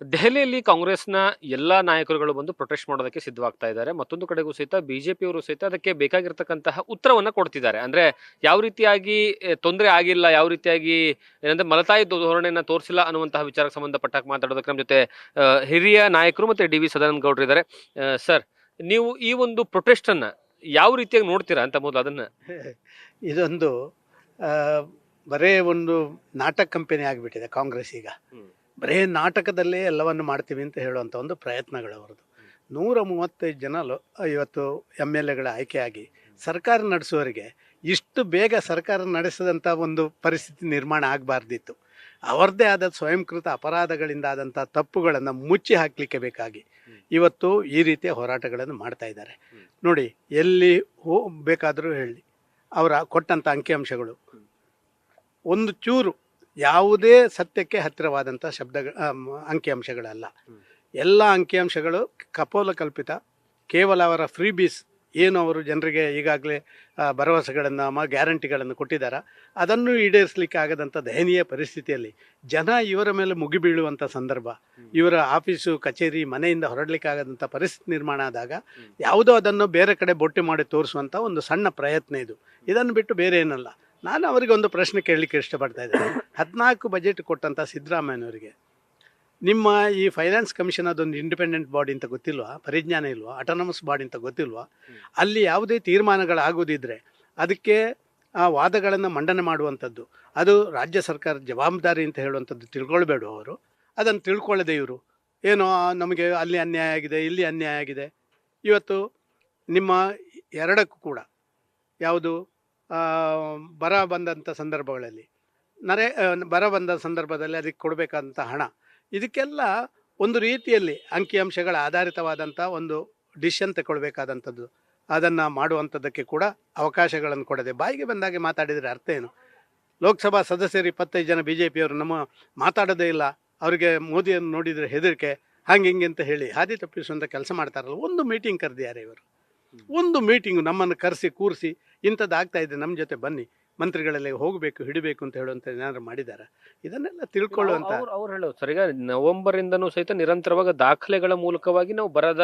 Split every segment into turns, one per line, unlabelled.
ದೆಹಲಿಯಲ್ಲಿ ಕಾಂಗ್ರೆಸ್ನ ಎಲ್ಲಾ ನಾಯಕರುಗಳು ಬಂದು ಪ್ರೊಟೆಸ್ಟ್ ಮಾಡೋದಕ್ಕೆ ಸಿದ್ಧವಾಗ್ತಾ ಇದ್ದಾರೆ. ಮತ್ತೊಂದು ಕಡೆಗೂ ಸಹಿತ ಬಿಜೆಪಿಯವರು ಸಹಿತ ಅದಕ್ಕೆ ಬೇಕಾಗಿರ್ತಕ್ಕಂತಹ ಉತ್ತರವನ್ನ ಕೊಡ್ತಿದ್ದಾರೆ. ಅಂದ್ರೆ ಯಾವ ರೀತಿಯಾಗಿ ತೊಂದರೆ ಆಗಿಲ್ಲ, ಯಾವ ರೀತಿಯಾಗಿ ಏನಂದ್ರೆ ಮಲತಾಯಿ ಧೋರಣೆಯನ್ನ ತೋರಿಸಿಲ್ಲ ಅನ್ನುವಂತಹ ವಿಚಾರಕ್ಕೆ ಸಂಬಂಧಪಟ್ಟಾಗ ಮಾತಾಡೋದಕ್ಕೆ ನಮ್ಮ ಜೊತೆ ಹಿರಿಯ ನಾಯಕರು ಮತ್ತೆ ಡಿ ವಿ ಸದಾನಂದ ಗೌಡ್ರು ಇದ್ದಾರೆ. ಸರ್, ನೀವು ಈ ಒಂದು ಪ್ರೊಟೆಸ್ಟ್ ಅನ್ನ ಯಾವ ರೀತಿಯಾಗಿ ನೋಡ್ತೀರಾ ಅಂತ ಮೊದಲು ಅದನ್ನ.
ಇದೊಂದು ಆ, ಬರೇ ಒಂದು ನಾಟಕ ಕಂಪನಿ ಆಗಿಬಿಟ್ಟಿದೆ ಕಾಂಗ್ರೆಸ್ ಈಗ. ಬರೇ ನಾಟಕದಲ್ಲೇ ಎಲ್ಲವನ್ನು ಮಾಡ್ತೀವಿ ಅಂತ ಹೇಳುವಂಥ ಒಂದು ಪ್ರಯತ್ನಗಳು ಅವರದು. 135 ಜನ ಇವತ್ತು MLAಗಳ ಆಯ್ಕೆಯಾಗಿ ಸರ್ಕಾರ ನಡೆಸುವವರಿಗೆ ಇಷ್ಟು ಬೇಗ ಸರ್ಕಾರ ನಡೆಸದಂಥ ಒಂದು ಪರಿಸ್ಥಿತಿ ನಿರ್ಮಾಣ ಆಗಬಾರ್ದಿತ್ತು. ಅವರದ್ದೇ ಆದ ಸ್ವಯಂಕೃತ ಅಪರಾಧಗಳಿಂದ ಆದಂಥ ತಪ್ಪುಗಳನ್ನು ಮುಚ್ಚಿ ಹಾಕಲಿಕ್ಕೆ ಬೇಕಾಗಿ ಇವತ್ತು ಈ ರೀತಿಯ ಹೋರಾಟಗಳನ್ನು ಮಾಡ್ತಾ ಇದ್ದಾರೆ. ನೋಡಿ, ಎಲ್ಲಿ ಬೇಕಾದರೂ ಹೇಳಿ ಅವರ ಕೊಟ್ಟಂಥ ಅಂಕಿಅಂಶಗಳು ಒಂದು ಚೂರು ಯಾವುದೇ ಸತ್ಯಕ್ಕೆ ಹತ್ತಿರವಾದಂಥ ಅಂಕಿಅಂಶಗಳಲ್ಲ. ಎಲ್ಲ ಅಂಕಿಅಂಶಗಳು ಕಪೋಲಕಲ್ಪಿತ. ಕೇವಲ ಅವರ ಫ್ರೀ ಬೀಸ್ ಏನು ಅವರು ಜನರಿಗೆ ಈಗಾಗಲೇ ಭರವಸೆಗಳನ್ನು ಗ್ಯಾರಂಟಿಗಳನ್ನು ಕೊಟ್ಟಿದ್ದಾರೆ, ಅದನ್ನು ಈಡೇರಿಸಲಿಕ್ಕೆ ಆಗದಂಥ ದಯನೀಯ ಪರಿಸ್ಥಿತಿಯಲ್ಲಿ ಜನ ಇವರ ಮೇಲೆ ಮುಗಿಬೀಳುವಂಥ ಸಂದರ್ಭ, ಇವರ ಆಫೀಸು ಕಚೇರಿ ಮನೆಯಿಂದ ಹೊರಡಲಿಕ್ಕಾಗದಂಥ ಪರಿಸ್ಥಿತಿ ನಿರ್ಮಾಣ ಆದಾಗ ಯಾವುದೋ ಅದನ್ನು ಬೇರೆ ಕಡೆ ಬೊಟ್ಟೆ ಮಾಡಿ ತೋರಿಸುವಂಥ ಒಂದು ಸಣ್ಣ ಪ್ರಯತ್ನ ಇದು. ಇದನ್ನು ಬಿಟ್ಟು ಬೇರೆ ಏನಲ್ಲ. ನಾನು ಅವರಿಗೆ ಒಂದು ಪ್ರಶ್ನೆ ಕೇಳಲಿಕ್ಕೆ ಇಷ್ಟಪಡ್ತಾ ಇದ್ದೇನೆ. 14 ಬಜೆಟ್ ಕೊಟ್ಟಂಥ ಸಿದ್ದರಾಮಯ್ಯನವರಿಗೆ ನಿಮ್ಮ ಈ ಫೈನಾನ್ಸ್ ಕಮಿಷನ್ ಅದೊಂದು ಇಂಡಿಪೆಂಡೆಂಟ್ ಬಾಡಿ ಅಂತ ಗೊತ್ತಿಲ್ವಾ? ಪರಿಜ್ಞಾನ ಇಲ್ವಾ? ಆಟೋನಮಸ್ ಬಾಡಿ ಅಂತ ಗೊತ್ತಿಲ್ವಾ? ಅಲ್ಲಿ ಯಾವುದೇ ತೀರ್ಮಾನಗಳಾಗೋದಿದ್ರೆ ಅದಕ್ಕೆ ಆ ವಾದಗಳನ್ನು ಮಂಡನೆ ಮಾಡುವಂಥದ್ದು ಅದು ರಾಜ್ಯ ಸರ್ಕಾರದ ಜವಾಬ್ದಾರಿ ಅಂತ ಹೇಳುವಂಥದ್ದು ತಿಳ್ಕೊಳ್ಬೇಡ ಅವರು. ಅದನ್ನು ತಿಳ್ಕೊಳ್ಳದೆ ಇವರು ಏನೋ ನಮಗೆ ಅಲ್ಲಿ ಅನ್ಯಾಯ ಆಗಿದೆ, ಇಲ್ಲಿ ಅನ್ಯಾಯ ಆಗಿದೆ. ಇವತ್ತು ನಿಮ್ಮ ಎರಡಕ್ಕೂ ಕೂಡ ಯಾವುದು ಬರ ಬಂದಂಥ ಸಂದರ್ಭಗಳಲ್ಲಿ ಬರ ಬಂದ ಸಂದರ್ಭದಲ್ಲಿ ಅದಕ್ಕೆ ಕೊಡಬೇಕಾದಂಥ ಹಣ, ಇದಕ್ಕೆಲ್ಲ ಒಂದು ರೀತಿಯಲ್ಲಿ ಅಂಕಿಅಂಶಗಳ ಆಧಾರಿತವಾದಂಥ ಒಂದು ಡಿಸಿಷನ್ ತಗೊಳ್ಬೇಕಾದಂಥದ್ದು, ಅದನ್ನು ಮಾಡುವಂಥದ್ದಕ್ಕೆ ಕೂಡ ಅವಕಾಶಗಳನ್ನು ಕೊಡದೆ ಬಾಯಿಗೆ ಬಂದಾಗೆ ಮಾತಾಡಿದರೆ ಅರ್ಥ ಏನು? ಲೋಕಸಭಾ ಸದಸ್ಯರು 25 ಜನ BJPಯವರು ನಮ್ಮ ಮಾತಾಡೋದೇ ಇಲ್ಲ, ಅವರಿಗೆ ಮೋದಿಯನ್ನು ನೋಡಿದರೆ ಹೆದರಿಕೆ, ಹಂಗೆ ಹಿಂಗೆ ಅಂತ ಹೇಳಿ ಹಾದಿ ತಪ್ಪಿಸುವಂಥ ಕೆಲಸ ಮಾಡ್ತಾರಲ್ಲ. ಒಂದು ಮೀಟಿಂಗ್ ಕರೆದಿದ್ದಾರೆ ಇವರು, ಒಂದು ಮೀಟಿಂಗು ನಮ್ಮನ್ನು ಕರೆಸಿ ಕೂರಿಸಿ ಇಂಥದ್ದು ಆಗ್ತಾ ಇದೆ, ನಮ್ಮ ಜೊತೆ ಬನ್ನಿ, ಮಂತ್ರಿಗಳಲ್ಲಿ ಹೋಗಬೇಕು ಹಿಡಿಬೇಕು ಅಂತ ಹೇಳುವಂಥ ಏನಾದ್ರು ಮಾಡಿದ್ದಾರೆ? ಇದನ್ನೆಲ್ಲ ತಿಳ್ಕೊಳ್ಳುವಂಥ
ಅವ್ರು ಹೇಳೋದು ಸರ್, ಈಗ ನವೆಂಬರ್ ಇಂದನೂ ಸಹಿತ ನಿರಂತರವಾಗಿ ದಾಖಲೆಗಳ ಮೂಲಕವಾಗಿ ನಾವು ಬರದ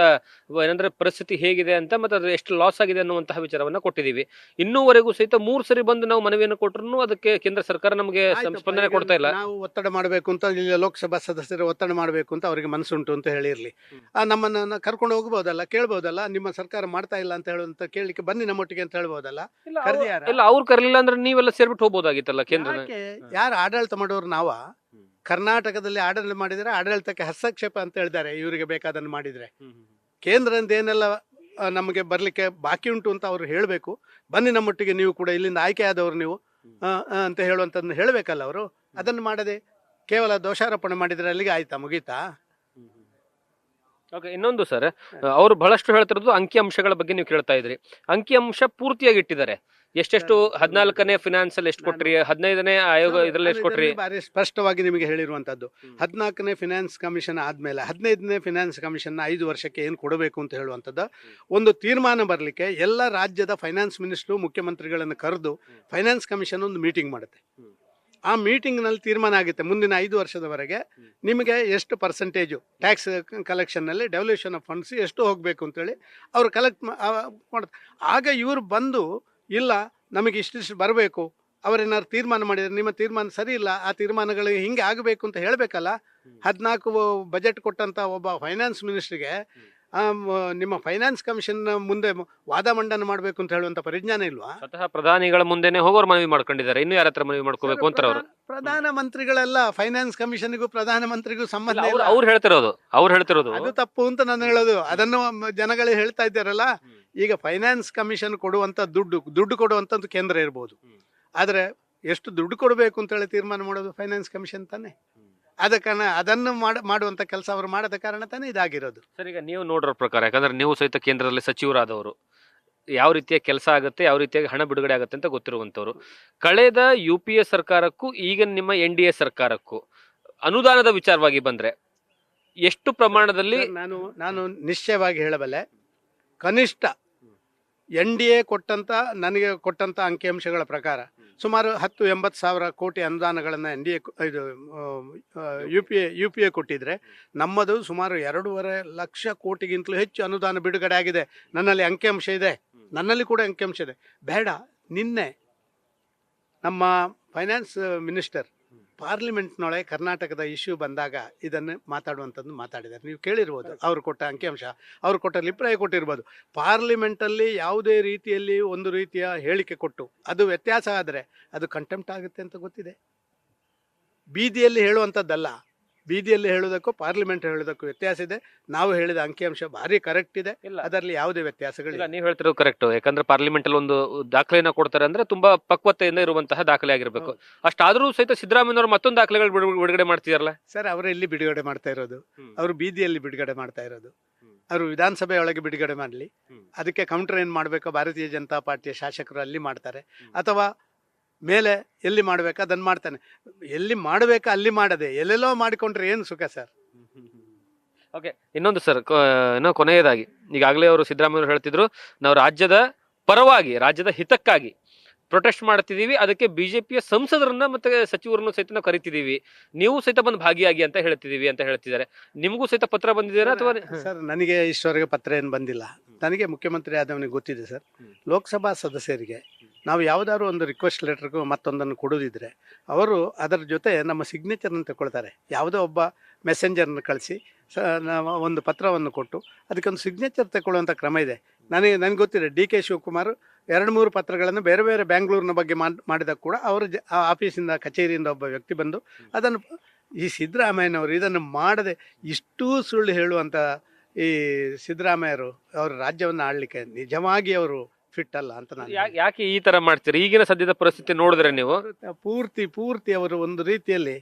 ಏನಂದ್ರೆ ಪರಿಸ್ಥಿತಿ ಹೇಗಿದೆ ಅಂತ ಮತ್ತೆ ಅದು ಎಷ್ಟು ಲಾಸ್ ಆಗಿದೆ ಅನ್ನುವಂತಹ ವಿಚಾರವನ್ನ ಕೊಟ್ಟಿದ್ದೀವಿ. ಇನ್ನೂವರೆಗೂ ಸಹಿತ 3 ಸರಿ ಬಂದು ನಾವು ಮನವಿಯನ್ನು ಕೊಟ್ಟರು ಅದಕ್ಕೆ ಕೇಂದ್ರ ಸರ್ಕಾರ ನಮಗೆ ಸ್ಪಂದನೆ ಕೊಡ್ತಾ ಇಲ್ಲ.
ನಾವು ಒತ್ತಡ ಮಾಡಬೇಕು ಅಂತ, ಇಲ್ಲಿ ಲೋಕಸಭಾ ಸದಸ್ಯರು ಒತ್ತಡ ಮಾಡಬೇಕು ಅಂತ ಅವರಿಗೆ ಮನಸ್ಸುಂಟು ಅಂತ ಹೇಳಿರ್ಲಿ, ನಮ್ಮನ್ನು ಕರ್ಕೊಂಡು ಹೋಗ್ಬೋದಲ್ಲ, ಕೇಳ್ಬೋದಲ್ಲ, ನಿಮ್ಮ ಸರ್ಕಾರ ಮಾಡ್ತಾ ಇಲ್ಲ ಅಂತ ಹೇಳುವಂತ ಕೇಳಲಿಕ್ಕೆ ಬನ್ನಿ ನಮ್ಮೊಟ್ಟಿಗೆ ಅಂತ ಹೇಳ್ಬೋದಲ್ಲ.
ಇಲ್ಲ, ಅವ್ರು ಕರಲಿಲ್ಲ ಅಂದ್ರೆ ನೀವೆಲ್ಲ ಸೇರ್ಬಿಟ್ಟು ಹೋಗ್ಬೋದಾಗಿತ್ತಲ್ಲ ಕೇಂದ್ರ.
ಯಾರು ಆಡಳಿತ ಮಾಡೋರು ನಾವ? ಕರ್ನಾಟಕದಲ್ಲಿ ಆಡಳಿತ ಮಾಡಿದರೆ ಆಡಳಿತಕ್ಕೆ ಹಸ್ತಕ್ಷೇಪ ಅಂತ ಹೇಳಿದ್ದಾರೆ. ಇವರಿಗೆ ಬೇಕಾದನ್ನು ಮಾಡಿದರೆ ಕೇಂದ್ರದಿಂದ ಏನೆಲ್ಲ ನಮಗೆ ಬರಲಿಕ್ಕೆ ಬಾಕಿ ಉಂಟು ಅಂತ ಅವರು ಹೇಳಬೇಕು. ಬನ್ನಿ ನಮ್ಮೊಟ್ಟಿಗೆ ನೀವು ಕೂಡ, ಇಲ್ಲಿಂದ ಆಯ್ಕೆ ಆದವರು ನೀವು ಅಂತ ಹೇಳುವಂಥದ್ದನ್ನು ಹೇಳಬೇಕಲ್ಲ ಅವರು. ಅದನ್ನು ಮಾಡದೆ ಕೇವಲ ದೋಷಾರೋಪಣೆ ಮಾಡಿದರೆ ಅಲ್ಲಿಗೆ ಆಯ್ತಾ, ಮುಗೀತಾ?
ಓಕೆ, ಇನ್ನೊಂದು ಸರ್, ಅವರು ಬಹಳಷ್ಟು ಹೇಳ್ತಿರೋದು ಅಂಕಿಅಂಶಗಳ ಬಗ್ಗೆ ನೀವು ಕೇಳ್ತಾ ಇದ್ರಿ. ಅಂಕಿಅಂಶ ಪೂರ್ತಿಯಾಗಿ ಇಟ್ಟಿದ್ದಾರೆ. ಎಷ್ಟೆಷ್ಟು 14ನೇ ಫಿನಾನ್ಸ್ ಅಲ್ಲಿ ಎಷ್ಟು ಕೊಟ್ರಿ, 15ನೇ ಆಯೋಗ ಇದರಲ್ಲಿ ಎಷ್ಟು ಕೊಟ್ರಿ,
ಬಾರಿ ಸ್ಪಷ್ಟವಾಗಿ ನಿಮಗೆ ಹೇಳಿರುವಂತದ್ದು. 14ನೇ ಫಿನಾನ್ಸ್ ಕಮಿಷನ್ ಆದ್ಮೇಲೆ 15ನೇ ಫಿನಾನ್ಸ್ ಕಮಿಷನ್ 5 ವರ್ಷಕ್ಕೆ ಏನು ಕೊಡಬೇಕು ಅಂತ ಹೇಳುವಂಥದ್ದು ಒಂದು ತೀರ್ಮಾನ ಬರಲಿಕ್ಕೆ ಎಲ್ಲ ರಾಜ್ಯದ ಫೈನಾನ್ಸ್ ಮಿನಿಸ್ಟ್ರು ಮುಖ್ಯಮಂತ್ರಿಗಳನ್ನು ಕರೆದು ಫೈನಾನ್ಸ್ ಕಮಿಷನ್ ಒಂದು ಮೀಟಿಂಗ್ ಮಾಡುತ್ತೆ. ಆ ಮೀಟಿಂಗ್ನಲ್ಲಿ ತೀರ್ಮಾನ ಆಗುತ್ತೆ ಮುಂದಿನ 5 ವರ್ಷದವರೆಗೆ ನಿಮಗೆ ಎಷ್ಟು ಪರ್ಸೆಂಟೇಜು ಟ್ಯಾಕ್ಸ್ ಕಲೆಕ್ಷನ್ನಲ್ಲಿ ಡೆವಲ್ಯೂಷನ್ ಆಫ್ ಫಂಡ್ಸ್ ಎಷ್ಟು ಹೋಗಬೇಕು ಅಂತೇಳಿ ಅವರು ಕಲೆಕ್ಟ್ ಮಾಡ್ತಾರೆ. ಆಗ ಇವರು ಬಂದು ಇಲ್ಲ ನಮಗೆ ಇಷ್ಟಿಷ್ಟು ಬರಬೇಕು, ಅವರೇನಾದ್ರು ತೀರ್ಮಾನ ಮಾಡಿದರೆ ನಿಮ್ಮ ತೀರ್ಮಾನ ಸರಿ ಇಲ್ಲ, ಆ ತೀರ್ಮಾನಗಳು ಹಿಂಗೆ ಆಗಬೇಕು ಅಂತ ಹೇಳಬೇಕಲ್ಲ. 14 ಬಜೆಟ್ ಕೊಟ್ಟಂಥ ಒಬ್ಬ ಫೈನಾನ್ಸ್ ಮಿನಿಸ್ಟ್ರಿಗೆ ನಿಮ್ಮ ಫೈನಾನ್ಸ್ ಕಮಿಷನ್ ಮುಂದೆ ವಾದ ಮಂಡನೆ ಮಾಡಬೇಕು ಅಂತ ಹೇಳುವಂತ ಪರಿಜ್ಞಾನ ಇಲ್ವಾ?
ಸ್ವತಃ ಪ್ರಧಾನಿಗಳ ಮುಂದೆನೆ ಹೋಗೋರು ಮನವಿ ಮಾಡ್ಕೊಂಡಿದ್ದಾರೆ, ಇನ್ನು ಯಾರ ಹತ್ರ ಮನವಿ ಮಾಡ್ಕೋಬೇಕು ಅಂತ ಅವರು.
ಪ್ರಧಾನ ಮಂತ್ರಿಗಳೆಲ್ಲ ಫೈನಾನ್ಸ್ ಕಮಿಷನ್ಗೂ ಪ್ರಧಾನ ಮಂತ್ರಿಗೂ ಸಂಬಂಧ ಇಲ್ಲ.
ಅವ್ರು ಹೇಳ್ತಿರೋದು
ಅದು ತಪ್ಪು ಅಂತ ನಾನು ಹೇಳೋದು. ಅದನ್ನು ಜನಗಳೇ ಹೇಳ್ತಾ ಇದ್ದಾರಲ್ಲ. ಈಗ ಫೈನಾನ್ಸ್ ಕಮಿಷನ್ ಕೊಡುವಂತ ದುಡ್ಡು ಕೊಡುವಂತದ್ದು ಕೇಂದ್ರ ಇರ್ಬೋದು, ಆದ್ರೆ ಎಷ್ಟು ದುಡ್ಡು ಕೊಡಬೇಕು ಅಂತ ಹೇಳಿ ತೀರ್ಮಾನ ಮಾಡೋದು ಫೈನಾನ್ಸ್ ಕಮಿಷನ್ ತಾನೆ. ಆದ ಕಾರಣ ಅದನ್ನು ಮಾಡುವಂತ ಕೆಲಸ ಅವರು ಮಾಡದ ಕಾರಣ ತಾನೇ ಇದಾಗಿರೋದು.
ಸರ್, ಈಗ ನೀವು ನೋಡಿರೋ ಪ್ರಕಾರ, ಯಾಕಂದ್ರೆ ನೀವು ಸಹಿತ ಕೇಂದ್ರದಲ್ಲಿ ಸಚಿವರಾದವರು, ಯಾವ ರೀತಿಯ ಕೆಲಸ ಆಗುತ್ತೆ, ಯಾವ ರೀತಿಯಾಗಿ ಹಣ ಬಿಡುಗಡೆ ಆಗುತ್ತೆ ಅಂತ ಗೊತ್ತಿರುವಂತವ್ರು, ಕಳೆದ UPA ಸರ್ಕಾರಕ್ಕೂ ಈಗ ನಿಮ್ಮ NDA ಸರ್ಕಾರಕ್ಕೂ ಅನುದಾನದ ವಿಚಾರವಾಗಿ ಬಂದ್ರೆ ಎಷ್ಟು ಪ್ರಮಾಣದಲ್ಲಿ?
ನಾನು ನಿಶ್ಚಯವಾಗಿ ಹೇಳಬಲ್ಲೆ, ಕನಿಷ್ಠ NDA ನನಗೆ ಕೊಟ್ಟಂಥ ಅಂಕಿಅಂಶಗಳ ಪ್ರಕಾರ ಸುಮಾರು 80 ಸಾವಿರ ಕೋಟಿ ಅನುದಾನಗಳನ್ನು NDA ಇದು ಯು ಪಿ ಎ ಕೊಟ್ಟಿದ್ರೆ ನಮ್ಮದು ಸುಮಾರು 2.5 ಲಕ್ಷ ಕೋಟಿಗಿಂತಲೂ ಹೆಚ್ಚು ಅನುದಾನ ಬಿಡುಗಡೆ ಆಗಿದೆ. ನನ್ನಲ್ಲಿ ಅಂಕಿಅಂಶ ಇದೆ, ನನ್ನಲ್ಲಿ ಕೂಡ ಅಂಕಿಅಂಶ ಇದೆ. ಬೇಡ, ನಿನ್ನೆ ನಮ್ಮ ಫೈನಾನ್ಸ್ ಮಿನಿಸ್ಟರ್ ಪಾರ್ಲಿಮೆಂಟ್ನೊಳಗೆ ಕರ್ನಾಟಕದ ಇಶ್ಯೂ ಬಂದಾಗ ಇದನ್ನು ಮಾತಾಡುವಂಥದ್ದು ಮಾತಾಡಿದ್ದಾರೆ. ನೀವು ಕೇಳಿರ್ಬೋದು, ಅವರು ಕೊಟ್ಟ ಅಂಕಿಅಂಶ, ಅವರು ಕೊಟ್ಟ ಅಭಿಪ್ರಾಯ ಕೊಟ್ಟಿರ್ಬೋದು. ಪಾರ್ಲಿಮೆಂಟಲ್ಲಿ ಯಾವುದೇ ರೀತಿಯಲ್ಲಿ ಒಂದು ರೀತಿಯ ಹೇಳಿಕೆ ಕೊಟ್ಟು ಅದು ವ್ಯತ್ಯಾಸ ಆದರೆ ಅದು ಕಂಟೆಂಪ್ಟ್ ಆಗುತ್ತೆ ಅಂತ ಗೊತ್ತಿದೆ. ಬೀದಿಯಲ್ಲಿ ಹೇಳುವಂಥದ್ದಲ್ಲ, ಬೀದಿಯಲ್ಲಿ ಹೇಳೋದಕ್ಕೂ ಪಾರ್ಲಿಮೆಂಟ್ ಹೇಳೋದಕ್ಕೂ ವ್ಯತ್ಯಾಸ ಇದೆ. ನಾವು ಹೇಳಿದ ಅಂಕಿಅಂಶ ಭಾರಿ ಕರೆಕ್ಟ್ ಇದೆ, ಅದರಲ್ಲಿ ಯಾವುದೇ ವ್ಯತ್ಯಾಸಗಳಿಲ್ಲ.
ನೀವು ಹೇಳ್ತಿರೋದು ಕರೆಕ್ಟ್. ಯಾಕಂದ್ರೆ ಪಾರ್ಲಿಮೆಂಟ್ ಅಲ್ಲಿ ಒಂದು ದಾಖಲೆಯನ್ನ ಕೊಡ್ತಾರೆ ಅಂದ್ರೆ ತುಂಬಾ ಪಕ್ವತೆಯಿಂದ ಇರುವಂತಹ ದಾಖಲೆ ಆಗಿರ್ಬೇಕು. ಅಷ್ಟಾದ್ರೂ ಸಹಿತ ಸಿದ್ದರಾಮಯ್ಯನವರು ಮತ್ತೊಂದು ದಾಖಲೆಗಳು ಬಿಡುಗಡೆ ಮಾಡ್ತಿದಾರಲ್ಲ
ಸರ್. ಅವರು ಎಲ್ಲಿ ಬಿಡುಗಡೆ ಮಾಡ್ತಾ ಇರೋದು? ಅವರು ಬೀದಿಯಲ್ಲಿ ಬಿಡುಗಡೆ ಮಾಡ್ತಾ ಇರೋದು. ಅವರು ವಿಧಾನಸಭೆ ಒಳಗೆ ಬಿಡುಗಡೆ ಮಾಡಲಿ, ಅದಕ್ಕೆ ಕೌಂಟರ್ ಏನು ಮಾಡಬೇಕೋ ಭಾರತೀಯ ಜನತಾ ಪಾರ್ಟಿಯ ಶಾಸಕರು ಅಲ್ಲಿ ಮಾಡ್ತಾರೆ, ಅಥವಾ ಮೇಲೆ ಎಲ್ಲಿ ಮಾಡಬೇಕು ಅದನ್ನು ಮಾಡ್ತಾನೆ. ಎಲ್ಲಿ ಮಾಡಬೇಕು ಅಲ್ಲಿ ಮಾಡದೆ ಎಲ್ಲೆಲ್ಲೋ ಮಾಡಿಕೊಂಡ್ರೆ ಏನು ಸುಖ ಸರ್?
ಓಕೆ, ಇನ್ನೊಂದು ಸರ್, ಇನ್ನೂ ಕೊನೆಯದಾಗಿ, ಈಗಾಗಲೇ ಅವರು ಸಿದ್ದರಾಮಯ್ಯ ಹೇಳ್ತಿದ್ರು, ನಾವು ರಾಜ್ಯದ ಪರವಾಗಿ, ರಾಜ್ಯದ ಹಿತಕ್ಕಾಗಿ ಪ್ರೊಟೆಸ್ಟ್ ಮಾಡ್ತಿದೀವಿ, ಅದಕ್ಕೆ ಬಿಜೆಪಿಯ ಸಂಸದರನ್ನ ಮತ್ತೆ ಸಚಿವರನ್ನು ಸಹಿತ ನಾವು ಕರಿತಿದೀವಿ, ನೀವು ಸಹಿತ ಬಂದು ಭಾಗಿಯಾಗಿ ಅಂತ ಹೇಳ್ತಿದೀವಿ ಅಂತ ಹೇಳ್ತಿದ್ದಾರೆ. ನಿಮಗೂ ಸಹಿತ ಪತ್ರ ಬಂದಿದ್ದೀರಾ ಅಥವಾ?
ಸರ್, ನನಗೆ ಇಷ್ಟವರೆಗೆ ಪತ್ರ ಏನು ಬಂದಿಲ್ಲ. ನನಗೆ ಮುಖ್ಯಮಂತ್ರಿ ಆದವನಿಗೆ ಗೊತ್ತಿದೆ ಸರ್. ಲೋಕಸಭಾ ಸದಸ್ಯರಿಗೆ ನಾವು ಯಾವುದಾದ್ರು ಒಂದು ರಿಕ್ವೆಸ್ಟ್ ಲೆಟರ್ಗೂ ಮತ್ತೊಂದನ್ನು ಕೊಡೋದಿದ್ರೆ ಅವರು ಅದರ ಜೊತೆ ನಮ್ಮ ಸಿಗ್ನೇಚರ್ನ ತಗೊಳ್ತಾರೆ. ಯಾವುದೋ ಒಬ್ಬ ಮೆಸೆಂಜರ್ನ ಕಳಿಸಿ ಒಂದು ಪತ್ರವನ್ನು ಕೊಟ್ಟು ಅದಕ್ಕೊಂದು ಸಿಗ್ನೇಚರ್ ತಗೊಳ್ಳುವಂಥ ಕ್ರಮ ಇದೆ. ನನಗೆ ಗೊತ್ತಿದೆ, DK ಶಿವಕುಮಾರ್ 2-3 ಪತ್ರಗಳನ್ನು ಬೇರೆ ಬೇರೆ ಬ್ಯಾಂಗ್ಳೂರಿನ ಬಗ್ಗೆ ಮಾಡಿದಾಗ ಕೂಡ ಅವರು ಆಫೀಸಿಂದ, ಕಚೇರಿಯಿಂದ ಒಬ್ಬ ವ್ಯಕ್ತಿ ಬಂದು ಅದನ್ನು, ಈ ಸಿದ್ದರಾಮಯ್ಯನವರು ಇದನ್ನು ಮಾಡದೆ ಇಷ್ಟೂ ಸುಳ್ಳು ಹೇಳುವಂಥ ಈ ಸಿದ್ದರಾಮಯ್ಯರು ಅವರ ರಾಜ್ಯವನ್ನು ಆಳ್ಲಿಕ್ಕೆ ನಿಜವಾಗಿ ಅವರು ಫಿಟ್ ಅಲ್ಲ ಅಂತ ನಾನು.
ಯಾಕೆ ಈ ತರ ಮಾಡ್ತೀರಿ? ಈಗಿನ ಸದ್ಯದ ಪರಿಸ್ಥಿತಿ ನೋಡಿದ್ರೆ ನೀವು
ಪೂರ್ತಿ ಅವರು ಒಂದು ರೀತಿಯಲ್ಲಿ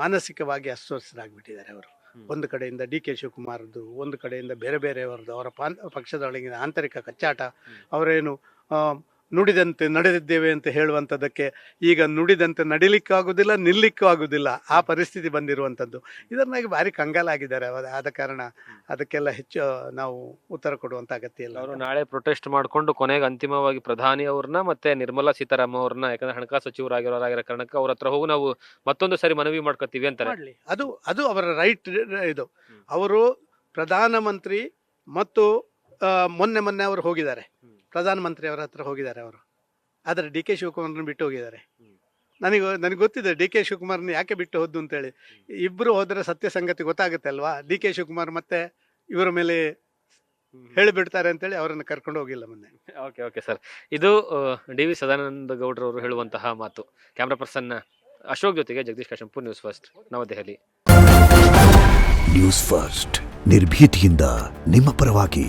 ಮಾನಸಿಕವಾಗಿ ಅಸ್ವಸ್ಥರಾಗ್ಬಿಟ್ಟಿದ್ದಾರೆ. ಅವರು ಒಂದು ಕಡೆಯಿಂದ DK ಶಿವಕುಮಾರ್ದು, ಒಂದು ಕಡೆಯಿಂದ ಬೇರೆ ಬೇರೆಯವರದ್ದು, ಅವರ ಪಕ್ಷದೊಳಗಿನ ಆಂತರಿಕ ಕಚ್ಚಾಟ, ಅವರೇನು ನುಡಿದಂತೆ ನಡೆದಿದ್ದೇವೆ ಅಂತ ಹೇಳುವಂಥದ್ದಕ್ಕೆ ಈಗ ನುಡಿದಂತೆ ನಡಿಲಿಕ್ಕೂ ಆಗುದಿಲ್ಲ, ನಿಲ್ಲಿಕ್ಕೂ ಆಗುದಿಲ್ಲ, ಆ ಪರಿಸ್ಥಿತಿ ಬಂದಿರುವಂಥದ್ದು. ಇದನ್ನಾಗಿ ಭಾರಿ ಕಂಗಾಲಾಗಿದ್ದಾರೆ. ಆದ ಕಾರಣ ಅದಕ್ಕೆಲ್ಲ ಹೆಚ್ಚು ನಾವು ಉತ್ತರ ಕೊಡುವಂಥ ಅಗತ್ಯ ಇಲ್ಲ.
ಅವರು ನಾಳೆ ಪ್ರೊಟೆಸ್ಟ್ ಮಾಡಿಕೊಂಡು ಕೊನೆಗೆ ಅಂತಿಮವಾಗಿ ಪ್ರಧಾನಿ ಅವ್ರನ್ನ ಮತ್ತೆ ನಿರ್ಮಲಾ ಸೀತಾರಾಮನ್ ಅವ್ರನ್ನ, ಯಾಕಂದ್ರೆ ಹಣಕಾಸು ಸಚಿವರಾಗಿರೋ ಕಾರಣಕ್ಕೆ ಅವ್ರ ಹತ್ರ ಹೋಗಿ ನಾವು ಮತ್ತೊಂದು ಸರಿ ಮನವಿ ಮಾಡ್ಕೊತೀವಿ ಅಂತ.
ಅದು ಅವರ ರೈಟ್. ಇದು ಅವರು ಪ್ರಧಾನಮಂತ್ರಿ ಮತ್ತು ಮೊನ್ನೆ ಅವರು ಹೋಗಿದ್ದಾರೆ, ಪ್ರಧಾನಮಂತ್ರಿ ಅವರ ಹತ್ರ ಹೋಗಿದ್ದಾರೆ ಅವರು. ಆದರೆ DK ಶಿವಕುಮಾರ್ನ ಬಿಟ್ಟು ಹೋಗಿದ್ದಾರೆ. ನನಗೆ ಗೊತ್ತಿದೆ DK ಶಿವಕುಮಾರ್ನ ಯಾಕೆ ಬಿಟ್ಟು ಹೋದ್ದು ಅಂತೇಳಿ. ಇಬ್ಬರು ಹೋದರೆ ಸತ್ಯ ಸಂಗತಿ ಗೊತ್ತಾಗುತ್ತೆ ಅಲ್ವಾ? DK ಶಿವಕುಮಾರ್ ಮತ್ತೆ ಇವರ ಮೇಲೆ ಹೇಳಿಬಿಡ್ತಾರೆ ಅಂತೇಳಿ ಅವರನ್ನು ಕರ್ಕೊಂಡು ಹೋಗಿಲ್ಲ ಮೊನ್ನೆ.
ಓಕೆ ಸರ್, ಇದು DV ಸದಾನಂದ ಗೌಡ್ರವರು ಹೇಳುವಂತಹ ಮಾತು. ಕ್ಯಾಮ್ರಾ ಪರ್ಸನ್ ಅಶೋಕ್ ಜೊತೆಗೆ ಜಗದೀಶ್ ಕಾಶಂಪುರ್, ನ್ಯೂಸ್ ಫಸ್ಟ್, ನವದೆಹಲಿ.
ನ್ಯೂಸ್ ಫಸ್ಟ್, ನಿರ್ಭೀತಿಯಿಂದ ನಿಮ್ಮ ಪರವಾಗಿ.